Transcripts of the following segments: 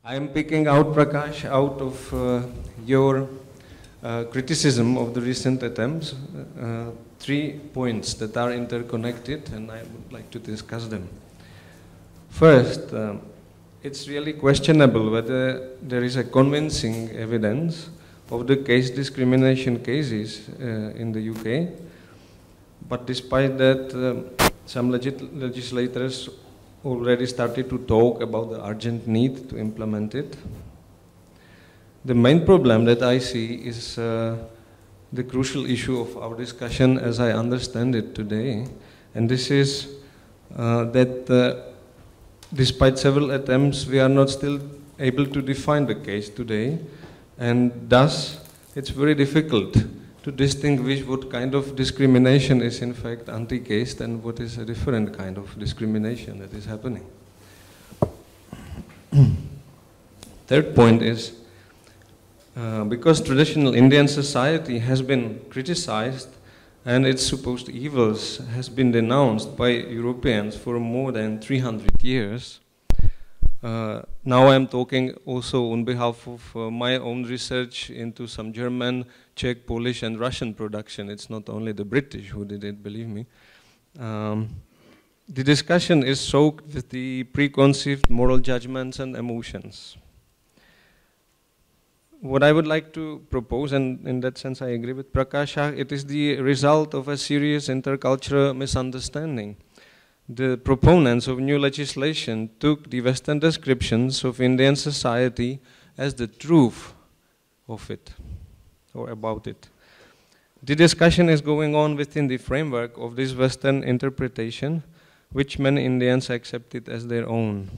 I am picking out, Prakash, out of your criticism of the recent attempts, 3 points that are interconnected, and I would like to discuss them. First, it's really questionable whether there is a convincing evidence of the caste discrimination cases in the UK, but despite that, some legislators already started to talk about the urgent need to implement it. The main problem that I see is the crucial issue of our discussion as I understand it today, and this is that despite several attempts, we are not still able to define the case today, and thus it's very difficult to distinguish what kind of discrimination is in fact anti-caste and what is a different kind of discrimination that is happening. Third point is, because traditional Indian society has been criticized and its supposed evils has been denounced by Europeans for more than 300 years, now I'm talking also on behalf of my own research into some German, Czech, Polish and Russian production. It's not only the British who did it, believe me. The discussion is soaked with the preconceived moral judgments and emotions. What I would like to propose, and in that sense I agree with Prakasha, it is the result of a serious intercultural misunderstanding. The proponents of new legislation took the Western descriptions of Indian society as the truth of it, or about it. The discussion is going on within the framework of this Western interpretation, which many Indians accepted as their own.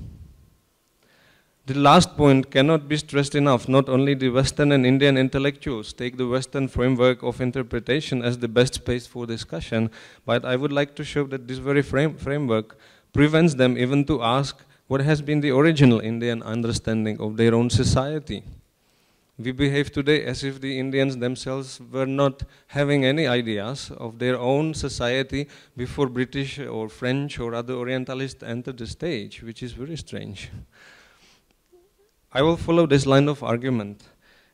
The last point cannot be stressed enough. Not only the Western and Indian intellectuals take the Western framework of interpretation as the best space for discussion, but I would like to show that this very framework prevents them even to ask what has been the original Indian understanding of their own society. We behave today as if the Indians themselves were not having any ideas of their own society before British or French or other Orientalists entered the stage, which is very strange. I will follow this line of argument.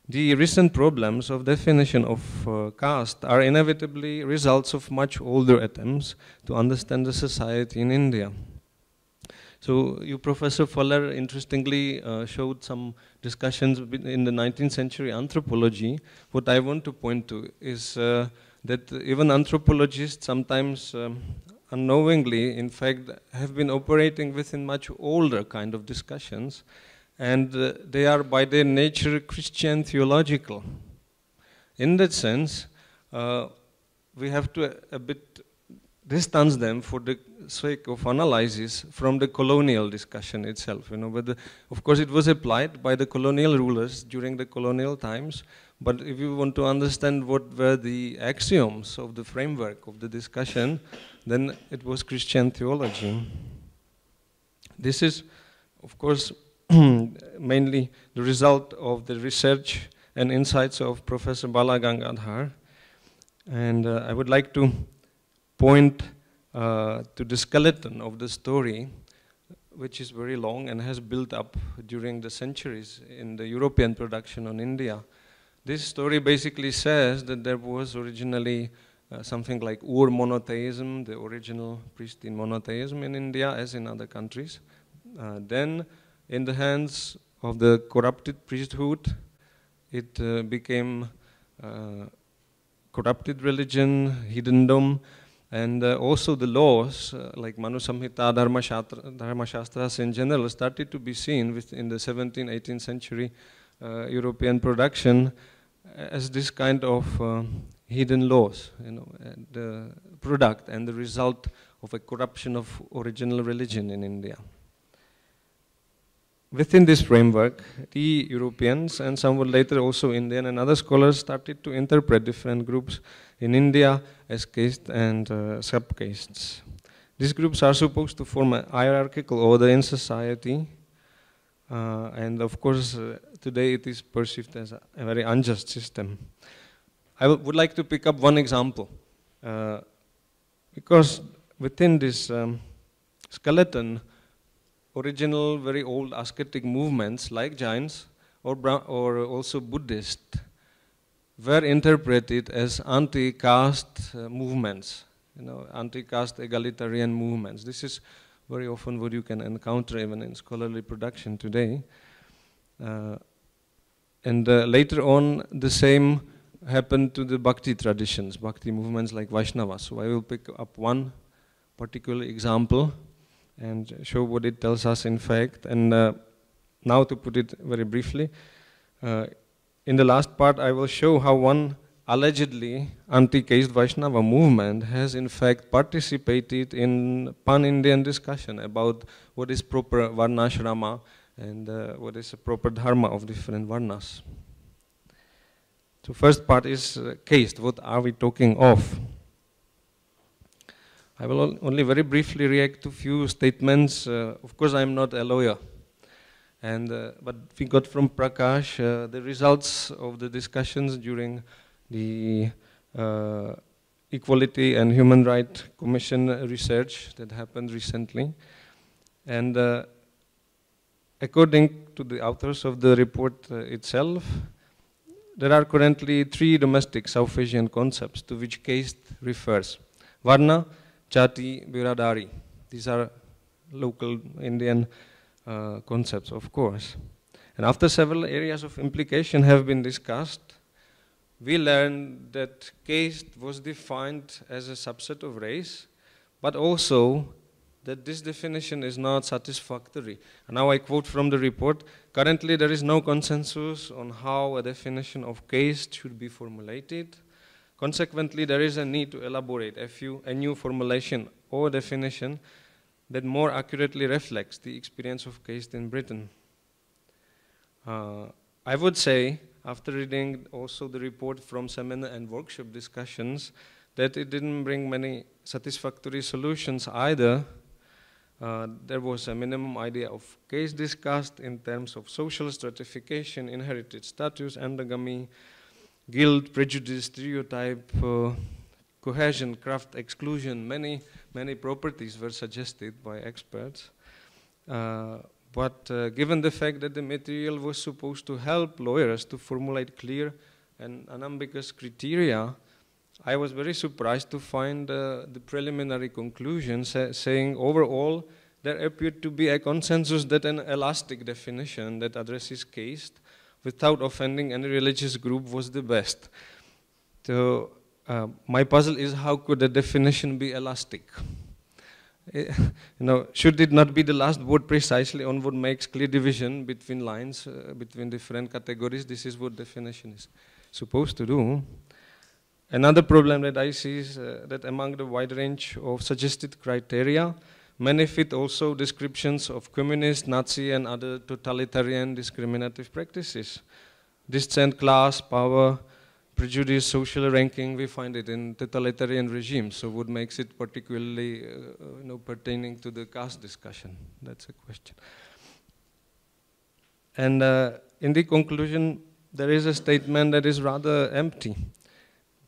The recent problems of definition of caste are inevitably results of much older attempts to understand the society in India. So you, Professor Fuller, interestingly showed some discussions in the 19th century anthropology. What I want to point to is that even anthropologists sometimes unknowingly, in fact, have been operating within much older kind of discussions, and they are by their nature Christian theological. In that sense, we have to a bit distance them for the sake of analysis from the colonial discussion itself. But of course it was applied by the colonial rulers during the colonial times, but if you want to understand what were the axioms of the framework of the discussion, then it was Christian theology. This is, of course, mainly the result of the research and insights of Professor Bala Gangadhar. And I would like to point to the skeleton of the story, which is very long and has built up during the centuries in the European production on India. This story basically says that there was originally something like Ur monotheism, the original pristine monotheism in India as in other countries. Then in the hands of the corrupted priesthood, it became corrupted religion, heathendom, and also the laws like Manu Samhita, Dharma Shastras in general started to be seen in the 17th, 18th century European production as this kind of hidden laws, the product and the result of a corruption of original religion in India. Within this framework, the Europeans and somewhat later also Indian and other scholars started to interpret different groups in India as caste and sub-castes. These groups are supposed to form a hierarchical order in society, and of course today it is perceived as a very unjust system. I would like to pick up one example, because within this skeleton original, very old ascetic movements like Jains or also Buddhist were interpreted as anti-caste movements, anti-caste egalitarian movements. This is very often what you can encounter even in scholarly production today. And later on, the same happened to the Bhakti traditions, Bhakti movements like Vaishnava. So I will pick up one particular example and show what it tells us in fact. And now to put it very briefly, in the last part I will show how one allegedly anti-caste Vaishnava movement has in fact participated in pan-Indian discussion about what is proper varnashrama and what is the proper dharma of different varnas. So first part is caste. What are we talking of? I will only very briefly react to few statements. Of course, I am not a lawyer, and but we got from Prakash the results of the discussions during the Equality and Human Rights Commission research that happened recently, and according to the authors of the report itself, there are currently 3 domestic South Asian concepts to which caste refers: Varna, Jati, Biradari. These are local Indian concepts, of course. And after several areas of implication have been discussed, we learned that caste was defined as a subset of race, but also that this definition is not satisfactory. And now I quote from the report: currently there is no consensus on how a definition of caste should be formulated. Consequently, there is a need to elaborate a new formulation or definition that more accurately reflects the experience of caste in Britain. I would say, after reading also the report from seminar and workshop discussions, that it didn't bring many satisfactory solutions either. There was a minimum idea of caste discussed in terms of social stratification, inherited status, endogamy, guilt, prejudice, stereotype, cohesion, craft, exclusion. Many properties were suggested by experts. But given the fact that the material was supposed to help lawyers to formulate clear and unambiguous criteria, I was very surprised to find the preliminary conclusions saying overall there appeared to be a consensus that an elastic definition that addresses caste without offending any religious group was the best. So my puzzle is, how could a definition be elastic? Should it not be the last word precisely on what makes clear division between lines, between different categories? This is what definition is supposed to do. Another problem that I see is that among the wide range of suggested criteria, many fit also descriptions of communist, Nazi, and other totalitarian discriminative practices. Descent, class, power, prejudice, social ranking, we find it in totalitarian regimes. So what makes it particularly pertaining to the caste discussion? That's a question. And in the conclusion, there is a statement that is rather empty.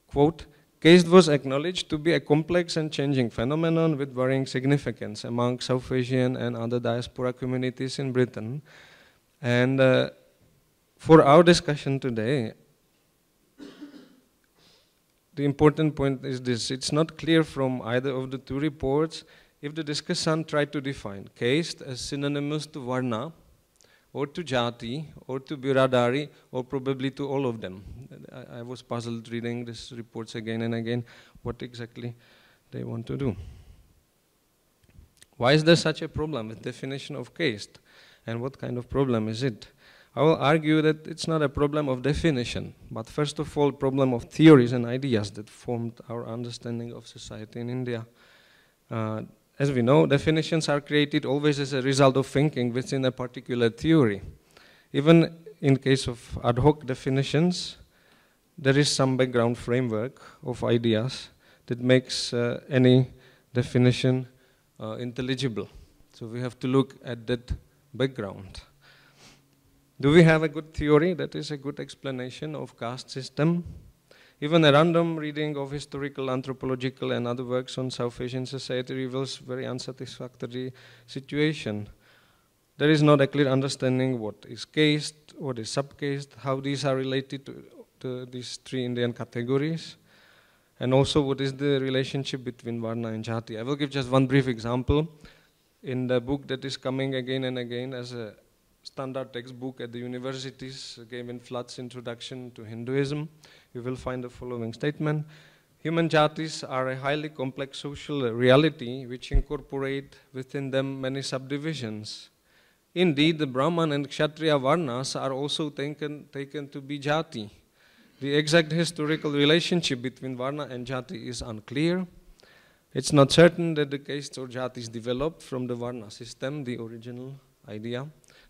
Quote, caste was acknowledged to be a complex and changing phenomenon with varying significance among South Asian and other diaspora communities in Britain. And for our discussion today, the important point is this: it's not clear from either of the 2 reports if the discussant tried to define caste as synonymous to Varna, or to Jati, or to Biradari, or probably to all of them. I was puzzled reading these reports again and again, what exactly they want to do. Why is there such a problem with definition of caste? And what kind of problem is it? I will argue that it's not a problem of definition, but first of all, problem of theories and ideas that formed our understanding of society in India. As we know, definitions are created always as a result of thinking within a particular theory. Even in case of ad hoc definitions, there is some background framework of ideas that makes any definition intelligible. So we have to look at that background. Do we have a good theory that is a good explanation of caste system? Even a random reading of historical, anthropological, and other works on South Asian society reveals very unsatisfactory situation. there is not a clear understanding what is caste, what is subcaste, how these are related to these three Indian categories, and also what is the relationship between Varna and Jati. I will give just one brief example. In the book that is coming again and again as a standard textbook at the universities, Gavin Flood's Introduction to Hinduism, you will find the following statement. Human jatis are a highly complex social reality which incorporate within them many subdivisions. Indeed, the Brahman and Kshatriya Varnas are also taken to be jati. The exact historical relationship between Varna and jati is unclear. It's not certain that the castes or jatis developed from the Varna system, the original idea.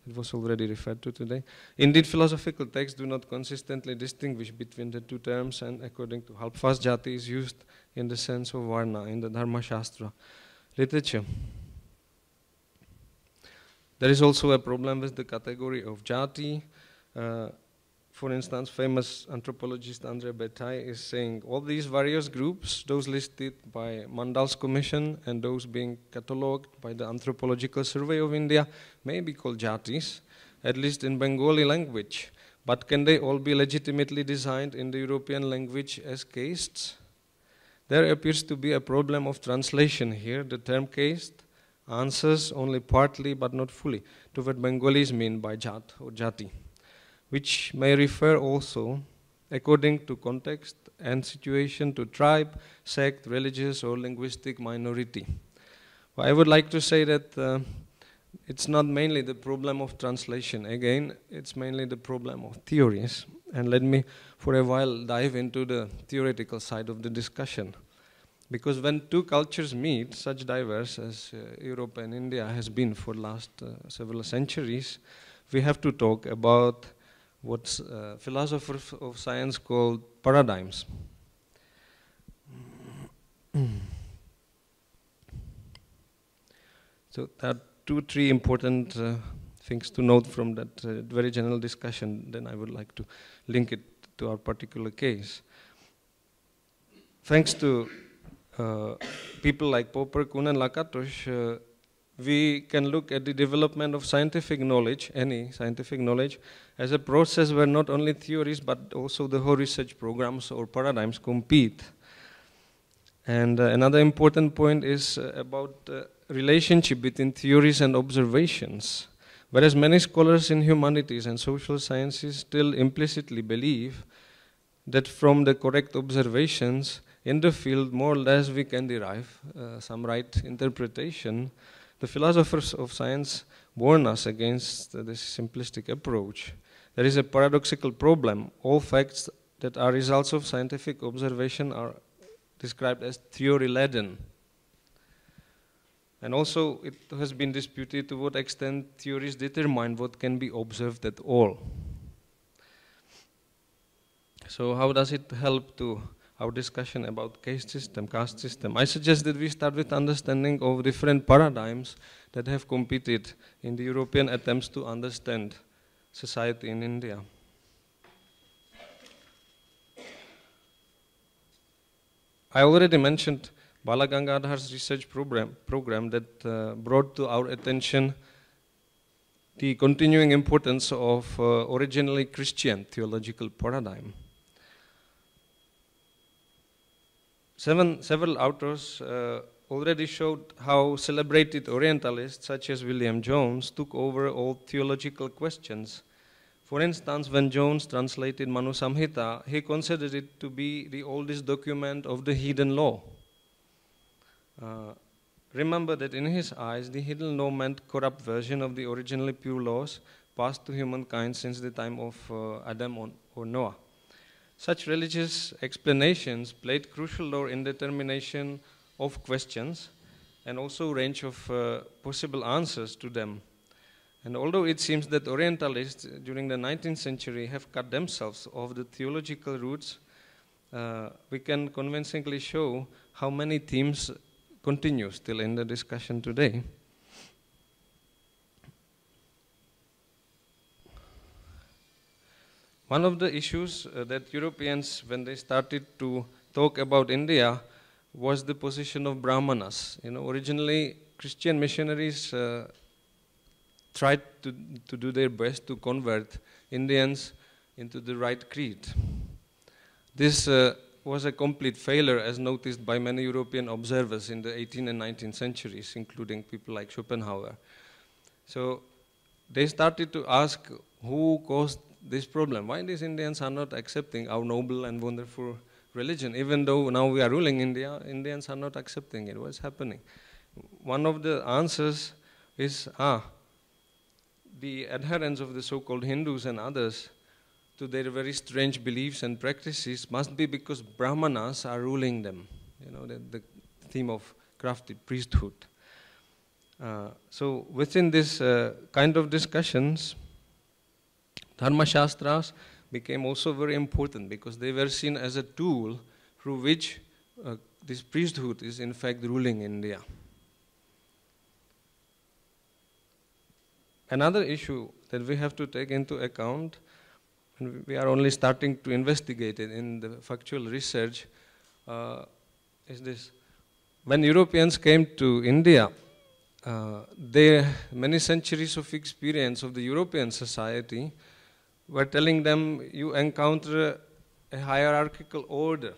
It was already referred to today. Indeed, philosophical texts do not consistently distinguish between the two terms, and according to Halpfas, jati is used in the sense of Varna in the Dharma Shastra literature. There is also a problem with the category of jati. For instance, famous anthropologist André Bataille is saying all these various groups, those listed by Mandal's Commission and those being catalogued by the Anthropological Survey of India, may be called jatis, at least in Bengali language. But can they all be legitimately designed in the European language as castes? There appears to be a problem of translation here. The term caste answers only partly but not fully to what Bengalis mean by jat or jati, which may refer also, according to context and situation, to tribe, sect, religious or linguistic minority. Well, I would like to say that it's not mainly the problem of translation. Again, it's mainly the problem of theories. And let me, for a while, dive into the theoretical side of the discussion. Because when two cultures meet, such diverse as Europe and India has been for the last several centuries, we have to talk about what philosophers of science call paradigms. So there are three important things to note from that very general discussion. Then I would like to link it to our particular case. Thanks to people like Popper, Kuhn and Lakatos, we can look at the development of scientific knowledge, any scientific knowledge, as a process where not only theories but also the whole research programs or paradigms compete. And another important point is about the relationship between theories and observations. Whereas many scholars in humanities and social sciences still implicitly believe that from the correct observations in the field, more or less we can derive some right interpretation. The philosophers of science warn us against this simplistic approach. There is a paradoxical problem. All facts that are results of scientific observation are described as theory-laden. And also it has been disputed to what extent theories determine what can be observed at all. So how does it help to our discussion about caste system? I suggest that we start with understanding of different paradigms that have competed in the European attempts to understand society in India. I already mentioned Bala Gangadhar's research program that brought to our attention the continuing importance of originally Christian theological paradigm. Several authors already showed how celebrated Orientalists such as William Jones took over all theological questions. For instance, when Jones translated Manu Samhita, he considered it to be the oldest document of the hidden law. Remember that in his eyes, the hidden law meant corrupt version of the originally pure laws passed to humankind since the time of Adam or Noah. Such religious explanations played crucial role in determination of questions and also range of possible answers to them. And although it seems that Orientalists during the 19th century have cut themselves off the theological roots, we can convincingly show how many themes continue still in the discussion today. One of the issues that Europeans, when they started to talk about India, was the position of Brahmanas. Originally Christian missionaries tried to do their best to convert Indians into the right creed. This was a complete failure, as noticed by many European observers in the 18th and 19th centuries, including people like Schopenhauer. So they started to ask who caused this problem. Why these Indians are not accepting our noble and wonderful religion? Even though now we are ruling India, Indians are not accepting it. What's happening? One of the answers is, the adherents of the so-called Hindus and others to their very strange beliefs and practices must be because Brahmanas are ruling them. You know, the theme of crafted priesthood. So within this kind of discussions, Dharma Shastras became also very important because they were seen as a tool through which this priesthood is in fact ruling India. Another issue that we have to take into account, and we are only starting to investigate it in the factual research, is this. When Europeans came to India, their many centuries of experience of the European society were telling them you encounter a hierarchical order.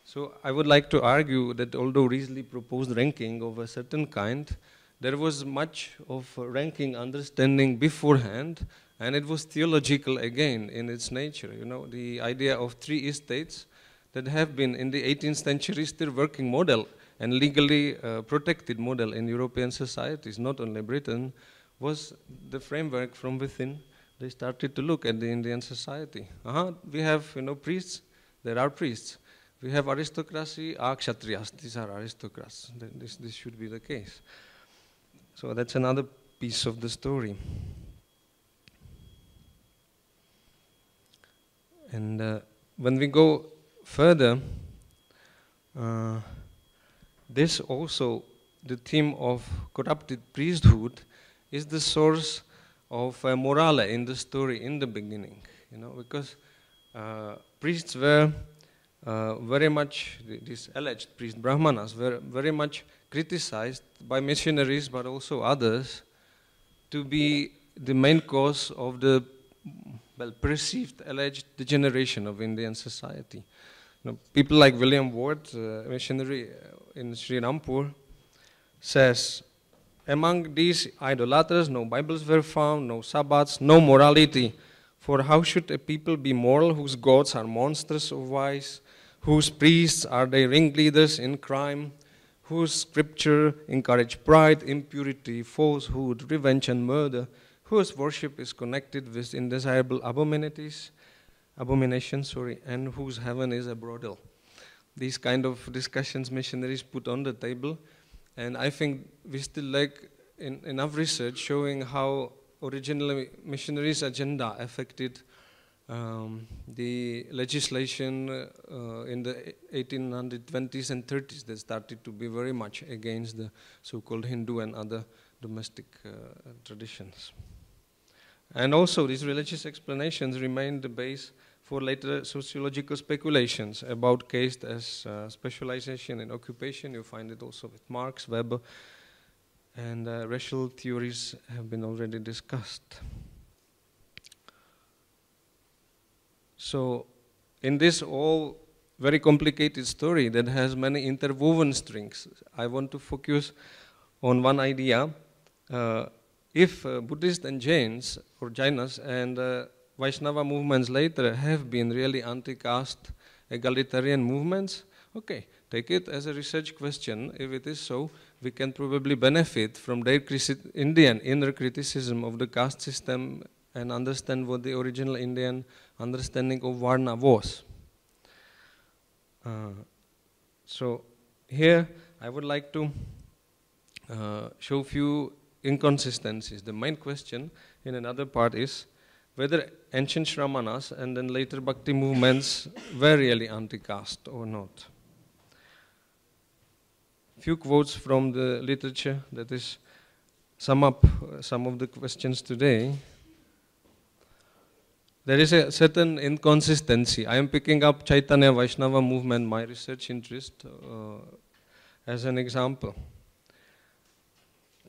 So I would like to argue that although Riesli proposed ranking of a certain kind, there was much of ranking understanding beforehand, and it was theological again in its nature. You know, the idea of 3 estates that have been in the 18th century still working model and legally protected model in European societies, not only Britain, was the framework from within. They started to look at the Indian society. We have, priests, there are priests. We have aristocracy, kshatriyas, these are aristocrats. This should be the case. So that's another piece of the story. And when we go further, this also, the theme of corrupted priesthood, is the source of morale in the story in the beginning. Because priests were very much, these alleged priest Brahmanas were very much criticized by missionaries but also others to be the main cause of the perceived alleged degeneration of Indian society. People like William Ward, missionary in Sri Rampur, says, among these idolaters, no Bibles were found, no Sabbats, no morality. For how should a people be moral whose gods are monsters of vice, whose priests are their ringleaders in crime, whose scripture encourage pride, impurity, falsehood, revenge and murder, whose worship is connected with indesirable abominations, and whose heaven is a brothel. These kind of discussions missionaries put on the table, and I think we still lack enough research showing how originally missionaries' agenda affected the legislation in the 1820s and 30s that started to be very much against the so-called Hindu and other domestic traditions. And also these religious explanations remain the base for later sociological speculations about caste as specialization in occupation. You find it also with Marx, Weber, and racial theories have been already discussed. So in this all very complicated story that has many interwoven strings, I want to focus on one idea. If Buddhists and Jains, or Jainas, and Vaishnava movements later have been really anti-caste egalitarian movements, okay, take it as a research question. If it is so, we can probably benefit from their Indian inner criticism of the caste system and understand what the original Indian understanding of Varna was. So here I would like to show few inconsistencies. The main question in another part is whether ancient Shramanas and then later Bhakti movements were really anti-caste or not. Few quotes from the literature that is sum up some of the questions today. There is a certain inconsistency. I am picking up Chaitanya Vaishnava movement, my research interest, as an example.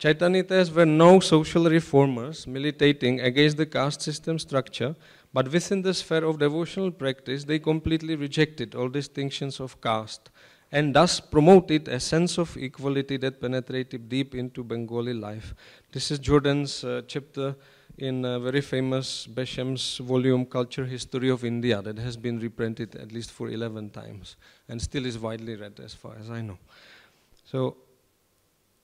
Chaitanyas were no social reformers militating against the caste system structure, but within the sphere of devotional practice, they completely rejected all distinctions of caste and thus promoted a sense of equality that penetrated deep into Bengali life. This is Jordan's chapter in a very famous Besham's volume, Culture History of India, that has been reprinted at least for 11 times and still is widely read as far as I know. So,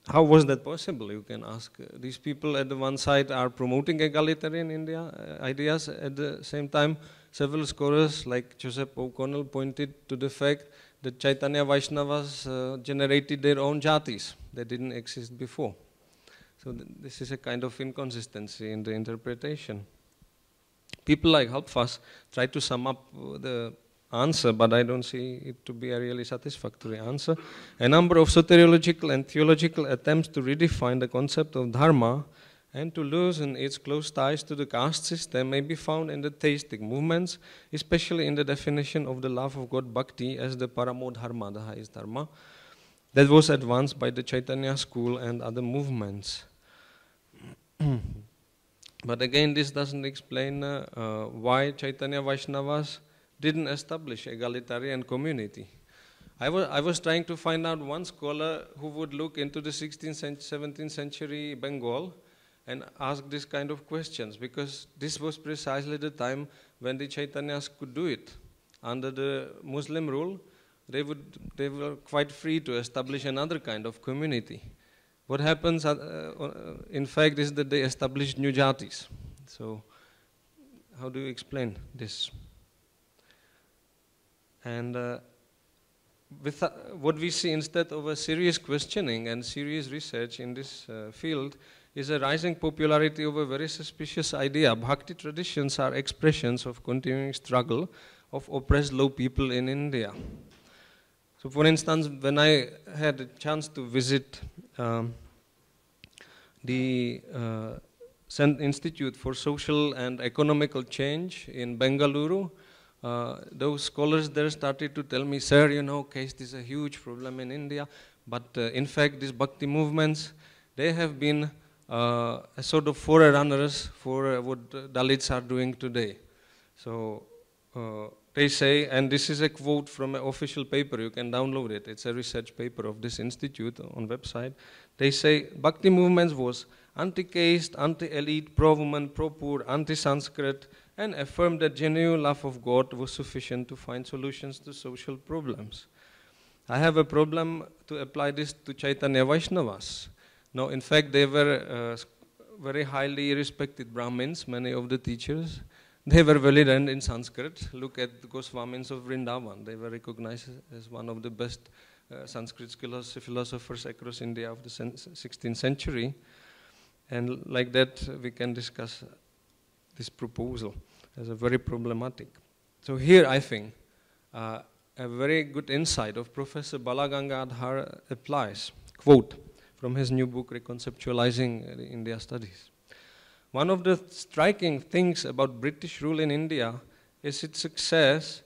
how was that possible, you can ask? These people at the one side are promoting egalitarian India ideas. At the same time, several scholars like Joseph O'Connell pointed to the fact that Chaitanya Vaishnavas generated their own jatis that didn't exist before. So this is a kind of inconsistency in the interpretation. People like Halpfas try to sum up the answer, but I don't see it to be a really satisfactory answer. A number of soteriological and theological attempts to redefine the concept of dharma and to loosen its close ties to the caste system may be found in the theistic movements, especially in the definition of the love of God bhakti as the paramo dharma, the highest dharma, that was advanced by the Chaitanya school and other movements. But again, this doesn't explain why Chaitanya Vaishnavas didn't establish egalitarian community. I was trying to find out one scholar who would look into the 16th and 17th century Bengal and ask this kind of questions, because this was precisely the time when the Chaitanyas could do it. Under the Muslim rule, they were quite free to establish another kind of community. What happens, in fact, is that they established new jatis. So, how do you explain this? And what we see instead of a serious questioning and serious research in this field is a rising popularity of a very suspicious idea. Bhakti traditions are expressions of continuing struggle of oppressed low people in India. So for instance, when I had a chance to visit the Institute for Social and Economical Change in Bengaluru, those scholars there started to tell me, sir, you know, caste is a huge problem in India, but in fact these bhakti movements, they have been a sort of forerunners for what Dalits are doing today. So they say, and this is a quote from an official paper, you can download it, it's a research paper of this institute on website. They say bhakti movements was anti-caste, anti-elite, pro-woman, pro-poor, anti-Sanskrit, and affirmed that genuine love of God was sufficient to find solutions to social problems. I have a problem to apply this to Chaitanya Vaishnavas. Now, in fact, they were very highly respected Brahmins, many of the teachers. They were well learned in Sanskrit. Look at the Goswamis of Vrindavan. They were recognized as one of the best Sanskrit philosophers across India of the 16th century. And like that, we can discuss this proposal as a very problematic. So here, I think, a very good insight of Professor Balagangadhar applies. Quote from his new book, Reconceptualizing India Studies. One of the striking things about British rule in India is its success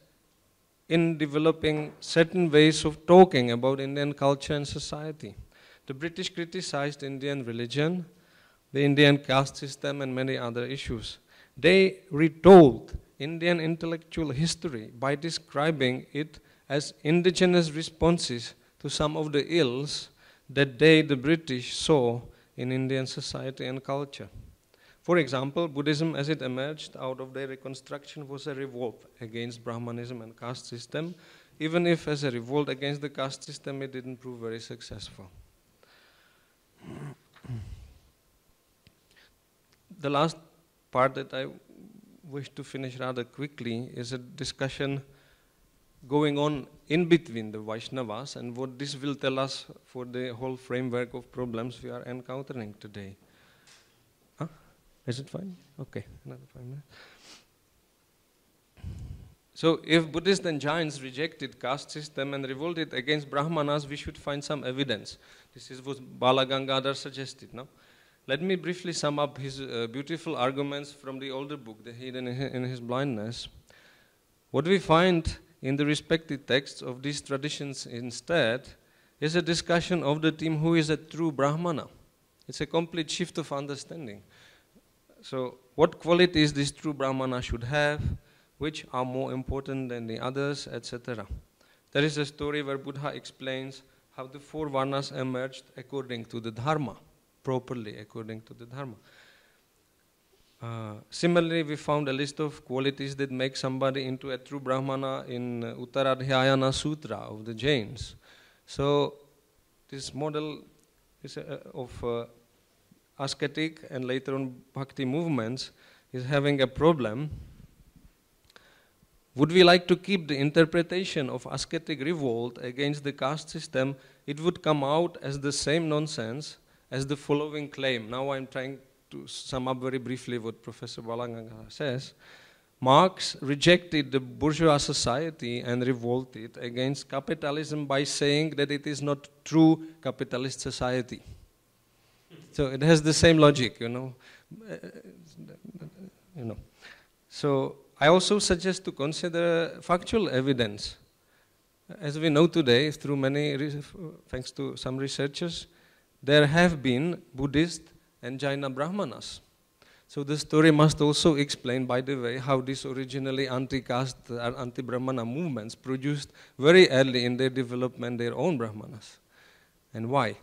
in developing certain ways of talking about Indian culture and society. The British criticized Indian religion, the Indian caste system, and many other issues. They retold Indian intellectual history by describing it as indigenous responses to some of the ills that they, the British, saw in Indian society and culture. For example, Buddhism as it emerged out of their reconstruction was a revolt against Brahmanism and caste system, even if as a revolt against the caste system it didn't prove very successful. The last part that I wish to finish rather quickly is a discussion going on in between the Vaishnavas and what this will tell us for the whole framework of problems we are encountering today. Huh? Is it fine? Okay, another 5 minutes. So if Buddhists and Jains rejected caste system and revolted against Brahmanas, we should find some evidence. This is what Balagangadhar suggested. No? Let me briefly sum up his beautiful arguments from the older book, The Heathen in His Blindness. What we find in the respective texts of these traditions instead is a discussion of the theme, who is a true Brahmana? It's a complete shift of understanding. So what qualities this true Brahmana should have, which are more important than the others, etc. There is a story where Buddha explains how the four varnas emerged according to the dharma, properly according to the dharma. Similarly, we found a list of qualities that make somebody into a true Brahmana in Uttaradhyayana Sutra of the Jains. So this model is of ascetic and later on bhakti movements is having a problem. Would we like to keep the interpretation of ascetic revolt against the caste system? It would come out as the same nonsense as the following claim. Now I'm trying to sum up very briefly what Professor Balaganga says. Marx rejected the bourgeois society and revolted against capitalism by saying that it is not true capitalist society. So it has the same logic, you know. So I also suggest to consider factual evidence. As we know today, through thanks to some researchers, there have been Buddhist and Jaina Brahmanas. So the story must also explain, by the way, how these originally anti-caste or anti-Brahmana movements produced very early in their development their own Brahmanas. And why?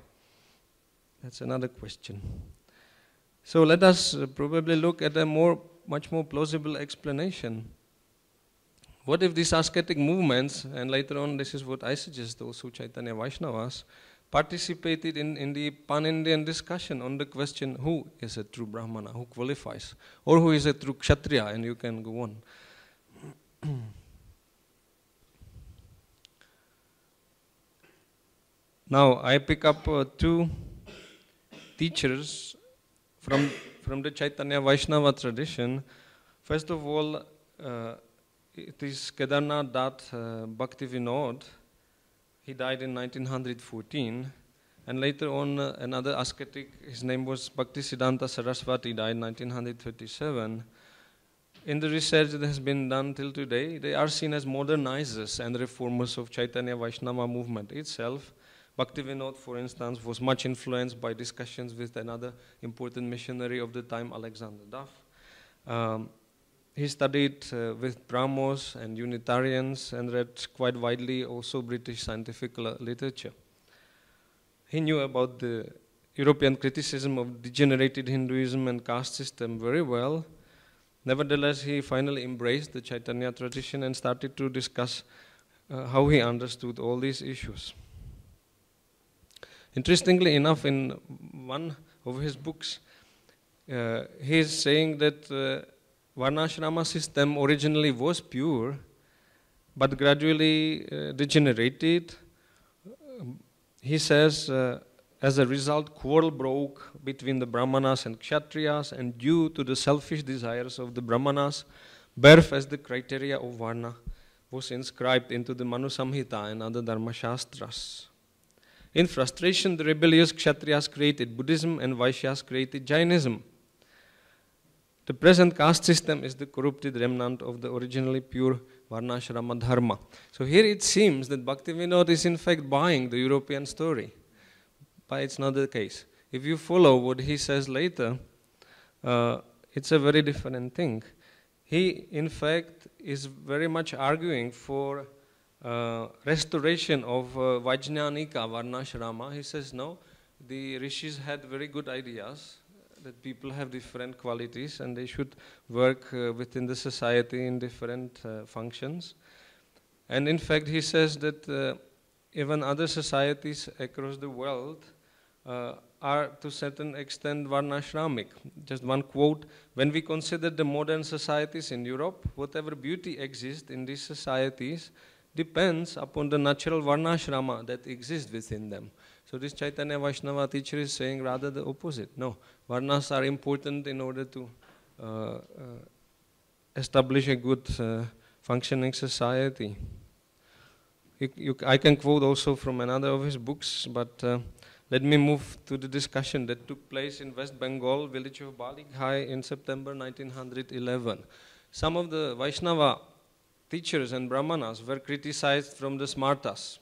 That's another question. So let us probably look at a much more plausible explanation. What if these ascetic movements, and later on this is what I suggest also Chaitanya Vaishnavas, participated in the pan-Indian discussion on the question who is a true Brahmana, who qualifies, or who is a true Kshatriya, and you can go on. Now I pick up two teachers from the Chaitanya Vaishnava tradition. First of all, it is Kedarnath Dutt Bhaktivinoda. He died in 1914, and later on another ascetic, his name was Bhaktisiddhanta Saraswati, died in 1937. In the research that has been done till today, they are seen as modernizers and reformers of Chaitanya Vaishnava movement itself. Bhaktivinoda, for instance, was much influenced by discussions with another important missionary of the time, Alexander Duff. He studied with Brahmos and Unitarians and read quite widely also British scientific literature. He knew about the European criticism of degenerated Hinduism and caste system very well. Nevertheless, he finally embraced the Chaitanya tradition and started to discuss how he understood all these issues. Interestingly enough, in one of his books, he is saying that Varnashrama system originally was pure, but gradually degenerated. He says, as a result, quarrel broke between the Brahmanas and Kshatriyas, and due to the selfish desires of the Brahmanas, birth as the criteria of Varna was inscribed into the Manu Samhita and other Dharma Shastras. In frustration, the rebellious Kshatriyas created Buddhism and Vaishyas created Jainism. The present caste system is the corrupted remnant of the originally pure Varnashrama Dharma. So here it seems that Bhaktivinoda is in fact buying the European story, but it's not the case. If you follow what he says later, it's a very different thing. He in fact is very much arguing for restoration of Vajnanika Varnashrama. He says no, the rishis had very good ideas, that people have different qualities and they should work within the society in different functions. And in fact, he says that even other societies across the world are to a certain extent Varnashramic. Just one quote, when we consider the modern societies in Europe, whatever beauty exists in these societies depends upon the natural Varnashrama that exists within them. So this Chaitanya Vaishnava teacher is saying rather the opposite. No, Varnas are important in order to establish a good functioning society. I can quote also from another of his books, but let me move to the discussion that took place in West Bengal, village of Balighai in September 1911. Some of the Vaishnava teachers and Brahmanas were criticized from the Smartas.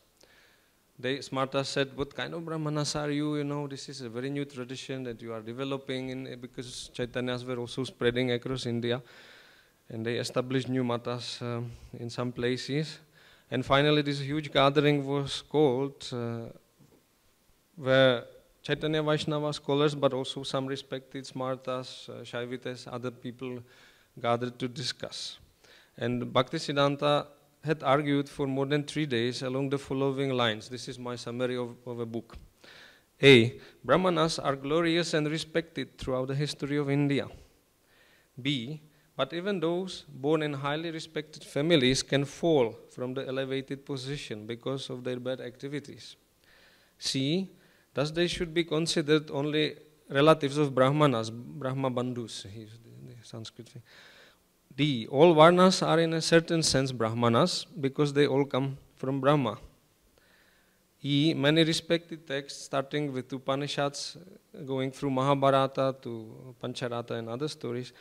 Smarta said, what kind of Brahmanas are you? You know, this is a very new tradition that you are developing in, because Chaitanyas were also spreading across India. And they established new matas in some places. And finally, this huge gathering was called, where Chaitanya Vaishnava scholars, but also some respected Smartas, Shaivites, other people gathered to discuss. And Bhaktisiddhanta had argued for more than 3 days along the following lines. This is my summary of a book. A. Brahmanas are glorious and respected throughout the history of India. B. But even those born in highly respected families can fall from the elevated position because of their bad activities. C. Thus they should be considered only relatives of Brahmanas, Brahma Bandhus, the Sanskrit thing. D. All Varnas are in a certain sense Brahmanas because they all come from Brahma. E. Many respected texts starting with Upanishads, going through Mahabharata to Pancharata and other stories,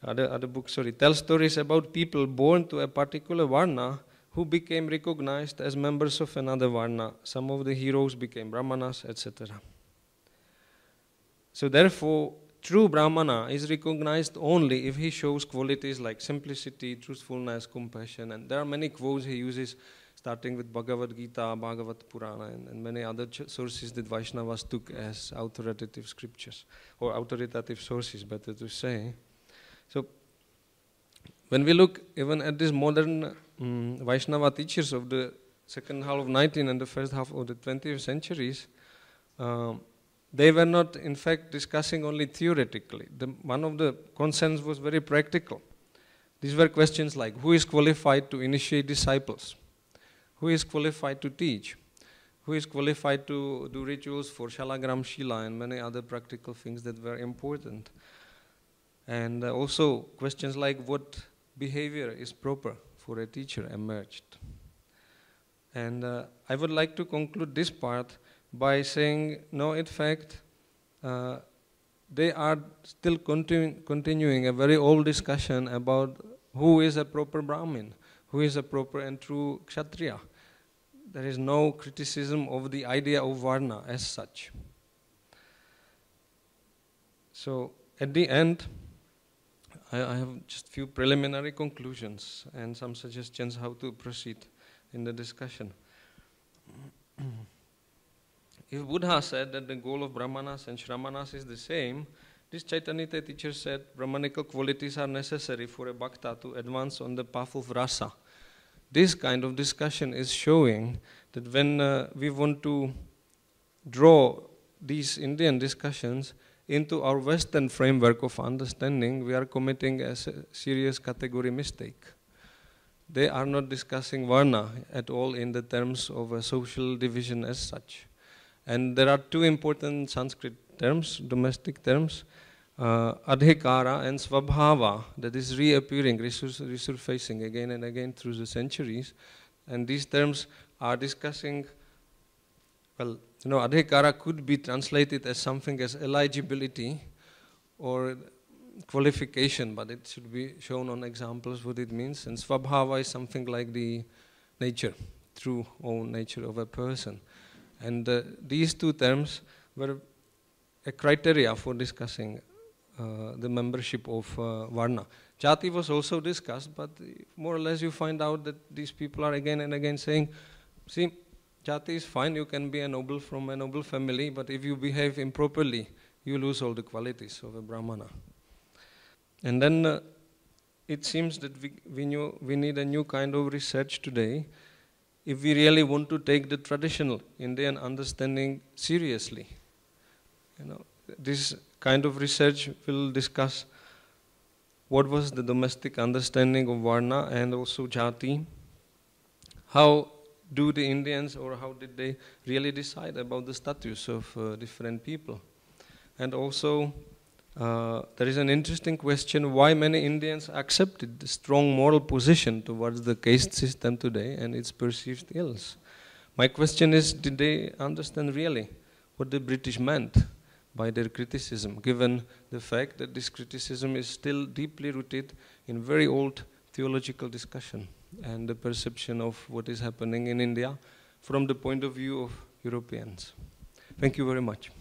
other books, tell stories about people born to a particular Varna who became recognized as members of another Varna. Some of the heroes became Brahmanas, etc. So therefore, true Brahmana is recognized only if he shows qualities like simplicity, truthfulness, compassion, and there are many quotes he uses, starting with Bhagavad Gita, Bhagavad Purana, and many other sources that Vaishnavas took as authoritative scriptures, or authoritative sources, better to say. So, when we look even at these modern Vaishnava teachers of the second half of 19th and the first half of the 20th centuries, they were not, in fact, discussing only theoretically. One of the concerns was very practical. These were questions like, who is qualified to initiate disciples? Who is qualified to teach? Who is qualified to do rituals for Shalagram Shila and many other practical things that were important? And also questions like, what behavior is proper for a teacher emerged? And I would like to conclude this part by saying, no, in fact, they are still continuing a very old discussion about who is a proper Brahmin, who is a proper and true Kshatriya. There is no criticism of the idea of Varna as such. So, at the end, I have just few preliminary conclusions and some suggestions how to proceed in the discussion. If Buddha said that the goal of Brahmanas and Shramanas is the same, this Chaitanita teacher said Brahmanical qualities are necessary for a bhakta to advance on the path of rasa. This kind of discussion is showing that when we want to draw these Indian discussions into our Western framework of understanding, we are committing a serious category mistake. They are not discussing Varna at all in the terms of a social division as such. And there are two important Sanskrit terms, domestic terms, adhikara and svabhava, that is reappearing, resurfacing again and again through the centuries. And these terms are discussing, well, adhikara could be translated as something as eligibility or qualification, but it should be shown on examples what it means. And svabhava is something like the nature, true own nature of a person. And these two terms were a criteria for discussing the membership of Varna. Jati was also discussed, but more or less you find out that these people are again and again saying, see, Jati is fine, you can be a noble from a noble family, but if you behave improperly, you lose all the qualities of a Brahmana. And then it seems that we need a new kind of research today if we really want to take the traditional Indian understanding seriously. This kind of research will discuss what was the domestic understanding of Varna and also Jati. How do the Indians, or how did they really decide about the status of different people? And also, there is an interesting question why many Indians accepted the strong moral position towards the caste system today and its perceived ills. My question is, did they understand really what the British meant by their criticism, given the fact that this criticism is still deeply rooted in very old theological discussion and the perception of what is happening in India from the point of view of Europeans. Thank you very much.